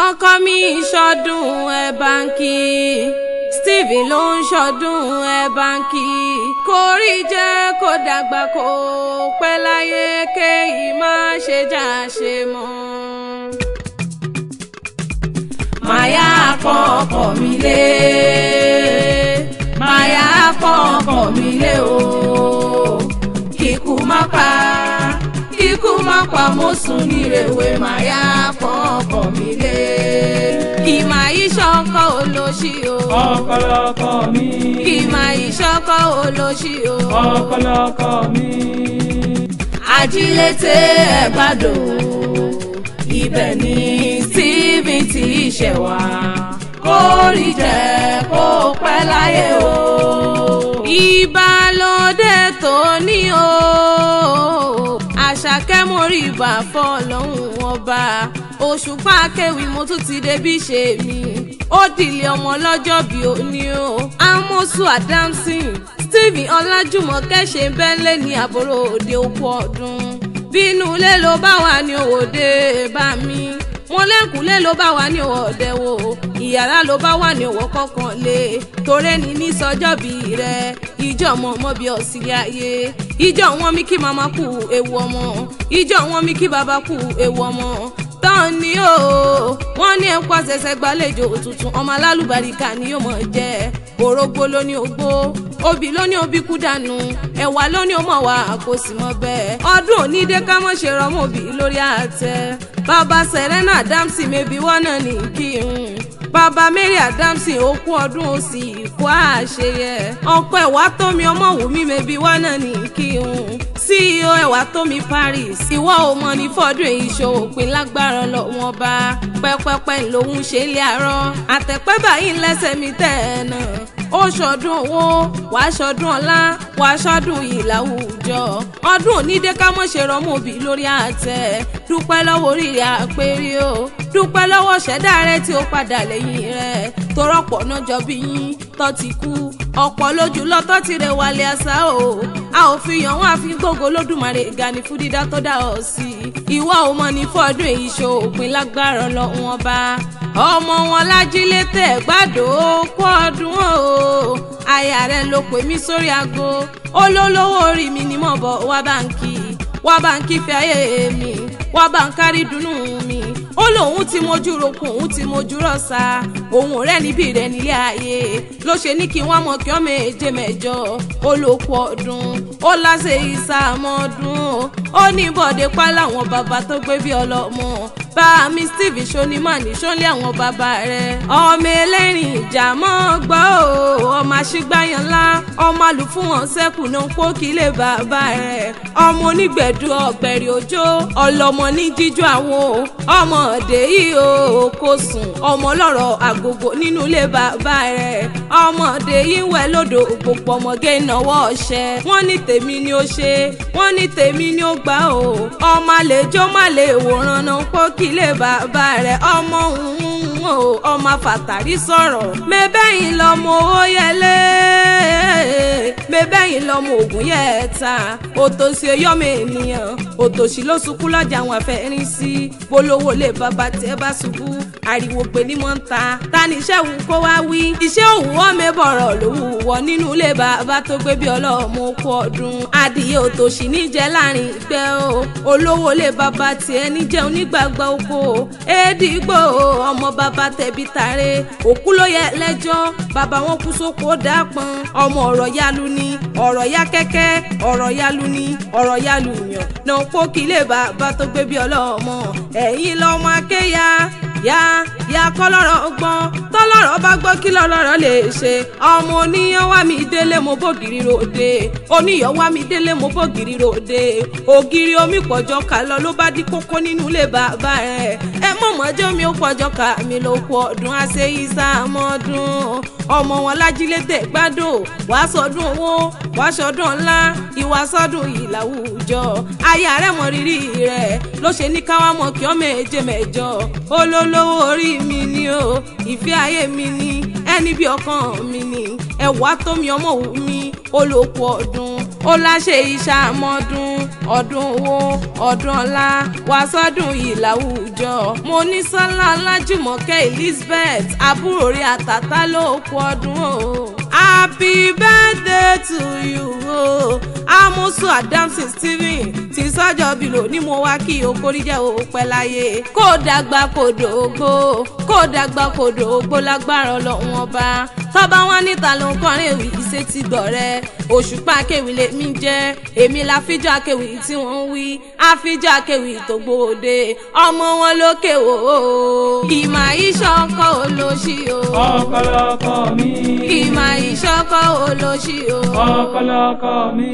ọkọ mi ṣọdún ẹ báńkì Steve ló ń ṣọdún ẹ báńkì kórí jẹ́ kó dàgbà kó pẹ́ láyé kéyìí má ṣe já ṣe mọ́. Màyà pọ́n ọkọ mi lé Màyà pọ́n ọkọ mi lé o kíkú má pa mo sùn ní rèwé Màyà pọ́n ọkọ mi lé. Ìmà ìṣọkọ olóṣì o ọkọlọkọ mi. Ìmà ìṣọkọ olóṣì o ọkọlọkọ mi. Ajílété Ẹ̀gbádò ibẹ̀ ni Steve ti ṣẹ̀ wá kórí jẹ́ kó pẹ́ láyé o. Ìbálòdé tó ní o Àṣàkẹ́ mo rí ìbà fọ́lọ́hún ọba Òṣùpá Akéwì mo tún ti débí ṣe mi ó dìlé ọmọ lọ́jọ́ bí òní o Amosu Adamson Stephen Ọlájùmọ̀kẹ́ ṣe bẹ́ńlẹ̀ ní àbúrò òde òkú ọdún bínú ilé ló bá wà ní òde bá mi mo lẹ́kùnlé ló bá wà ní òde wo ìyàrá ló bá wà ní òwò kọ̀ọ̀kan lé torí ní sọjọ́ bí rẹ̀ ìjọ ọmọ bí ọ̀sílẹ̀ ayé ìjọ wọn mi kí màmá kú ewu ọmọ ìjọ wọn mi kí bàbá kú ewu ọmọ tán ni o wọ́n ní ẹ̀kọ́ ṣẹ̀ṣẹ̀ gbàlejò tuntun ọmọ alálùbáríkà ni yóò mọ̀ jẹ́ orógbó ló ní ogbó obì ló ní obì kú dànù ẹ̀wà ló ní ọmọ wa kò sì mọ bẹ́ẹ̀ ọdún òní dé ká mọ̀ ṣe rọmọ òbí lórí àtẹ bàbá Serena Adamson mẹ́bí wọ́n náà ní kí n bàbá Mary Adamson ó kú ọdún ó sì kú àṣeyẹ ọkọ ẹ̀wà tómi ọmọ Wùmí mẹ́bí wọ́n náà ní kí n CEO ẹ̀wà tómi Paris ìwọ ò mọ ní fọdún èyí ṣòwòpin lágbára lọ́wọ́n bá pẹ́pẹ́pẹ́ lòun ṣe lé àárọ̀ àtẹ̀pẹ́ báyìí lẹ́sẹ̀ mi tẹ̀ ẹ̀ náà ó ṣọdún owó wàá ṣọdún ọlá wàá ṣọdún yìí láwùjọ ọdún onídé ká mọ̀ ṣe rọmọ òbí lórí àtẹ dúpẹ́ lọ́wọ́ oríire àpérí o dúpẹ́ lọ́wọ́ ṣẹ̀dá rẹ tí ó padà lẹ́yìn rẹ tó rọ́pọ̀ náà jọ bí yín tó ti kú ọ̀pọ̀ lójú lọ́tọ́ ti rẹ̀ wálé àṣà o a ò fi yàn wọ́n àfi gbogbo lódùmarè gani fún dídá tó dá ọ sí ìwọ ò mọ̀ ní fọ́dún èyí ṣòpin lágbára lọ́wọ́n ọba ọmọ wọn Lájílété Ẹ̀gbádò kú ọdún o aya rẹ ló pè mí sórí aago olólówó orí mi ni mo bọ̀ wá báńkì fi ayé mi wá báńkárí dùnnú mi ó lóun ti mojú rokun òun ti mojú rọ̀ṣà òun rẹ̀ níbí rẹ̀ nílé ayé ló ṣe ní kí wọ́n mọ̀ kí wọ́n méje mẹ́jọ ó ló kú ọdún ó láṣẹ ìsàmọ́dún ó ní bọ̀dé pa láwọn bàbá tó gbé bí ọlọ́mọ bá mi Steve ṣonímọ̀nì ṣọ́lé àwọn bàbá rẹ̀ ọmọ ẹlẹ́rìn ìjà mọ́ gbọ́ o ọmọ àṣìgbáyàn ńlá ọmọ àlù fún wọn sẹ́kù náà kó kí lè bàbá rẹ̀ ọmọ onígbẹ̀dù ọ̀gbẹ̀rì òjò ọlọ́mọ ní jíjọ àwọn ọmọdé yìí o kò sùn ọmọ lọ́rọ̀ àgògò nínú ilé bàbá rẹ̀ ọmọdé yìí wẹ̀ lódò gbogbo ọmọge ìnáwó ọ̀ṣẹ́ wọ́n ní tèmi ni ó ṣe wọ́n ní tèmi ni ó gbà o ọmọ àlejò má lè wòran náà kó kí lè bàbá rẹ̀ ọmọ ọmọ fàtàrí sọ̀rọ̀ mẹ́bẹ́yìn lọ́mọ owó yẹlé mẹ́bẹ́yìn lọ́mọ ògùn yẹ̀ẹ́ta òtòṣì yọmọ ènìyàn òtòṣì ló sunkún lọ́jà àwọn afẹ́rin sí polówó lè bàbá tí ẹ bá ṣubú ariwo pé ní mọ́ ń ta ni iṣẹ́ òun kó wá wí iṣẹ́ òun wọ́n mẹ́bọ̀rọ̀ lòun wọ nínú ilé bàbá tó gbé bí ọlọ́mọ okú ọdún adìyẹ òtòṣì níjẹ láàrin ìgbẹ́ o olówó lè bàbá tí ẹni jẹun nígbàgbọ́ oko èdìgbò ọmọ bàbá tẹ̀bí tààrẹ òkú ló yẹ lẹ́jọ́ bàbá wọn kú sóko dápọn ọmọ ọ̀rọ̀ yalu ni ọ̀rọ̀ ya kẹ́kẹ́ ọ̀rọ̀ yalu ni ọ̀rọ̀ yalu yàn náà pókí lè bàbá tó gbé bí ọlọ́mọ ẹ̀yìn lọ́mọ akéya ya kọ́lọ́rọ̀ gbọ́n tọ́lọ́rọ̀ bá gbọ́ kí lọ́lọ́rọ̀ lè ṣe ọmọ oníyan wá mi délé mo bògiri ròde oníyàn wá mi délé mo bògiri ròde ògiri omi pọ̀jọ́ kà lọ ló bá di kókó nínú ilé bàbá rẹ̀ ẹ mọ̀mọ́jọ́ mi ó pọ̀jọ́ kà mí ló kú ọdún àṣẹ ìsàmọ́dún ọmọ wọn Lájílété Ẹ̀gbádò wàá sọdún owó wàá sọdún ńlá ìwà sọdún yìí láwùjọ aya rẹ̀ mọ rírì rẹ̀ ló ṣe ní káwá mọ̀ kí ọ méje mẹ́jọ olólówó orí mi ni o ìfẹ́ ayé mi ni ẹni bí ọkàn mi ni ẹ̀wà tómi ọmọ Wùmí olóko ọdún ó láṣẹ ìṣàmọ́dún ọdún owó ọdún ọlá wá sọ́dún yìí láwùjọ. mo ní Sọ́lá Ọlájùmọ̀kẹ́ Elizabeth àbúrò rí àtàtà ló kú ọdún o. happy birthday to you o. Amosu Adamson Stephen ti sọ́jọ́ bìlò ní mo wá kí o kórí jẹ́ o pẹ́ láyé. kó dàgbà kó dògbò kó dàgbà kó dògbò lágbára Ọlọ́run ọba. tọ́ba wọn níta ló ń kọrin èwì ìṣe ti gbọ̀rẹ́. Òṣùpá akéwì lèmi jẹ́ èmi la fíjọ́ akéwì tí wọ́n ń wí. àfíjọ́ akéwì tó gbòde ọmọ wọn lókè o. ìmọ̀ ìṣọ́kọ̀ olóṣì o. ọkọlọkọ mi. ìmọ̀ ìṣọ́kọ̀ olóṣì o. ọkọlọkọ mi.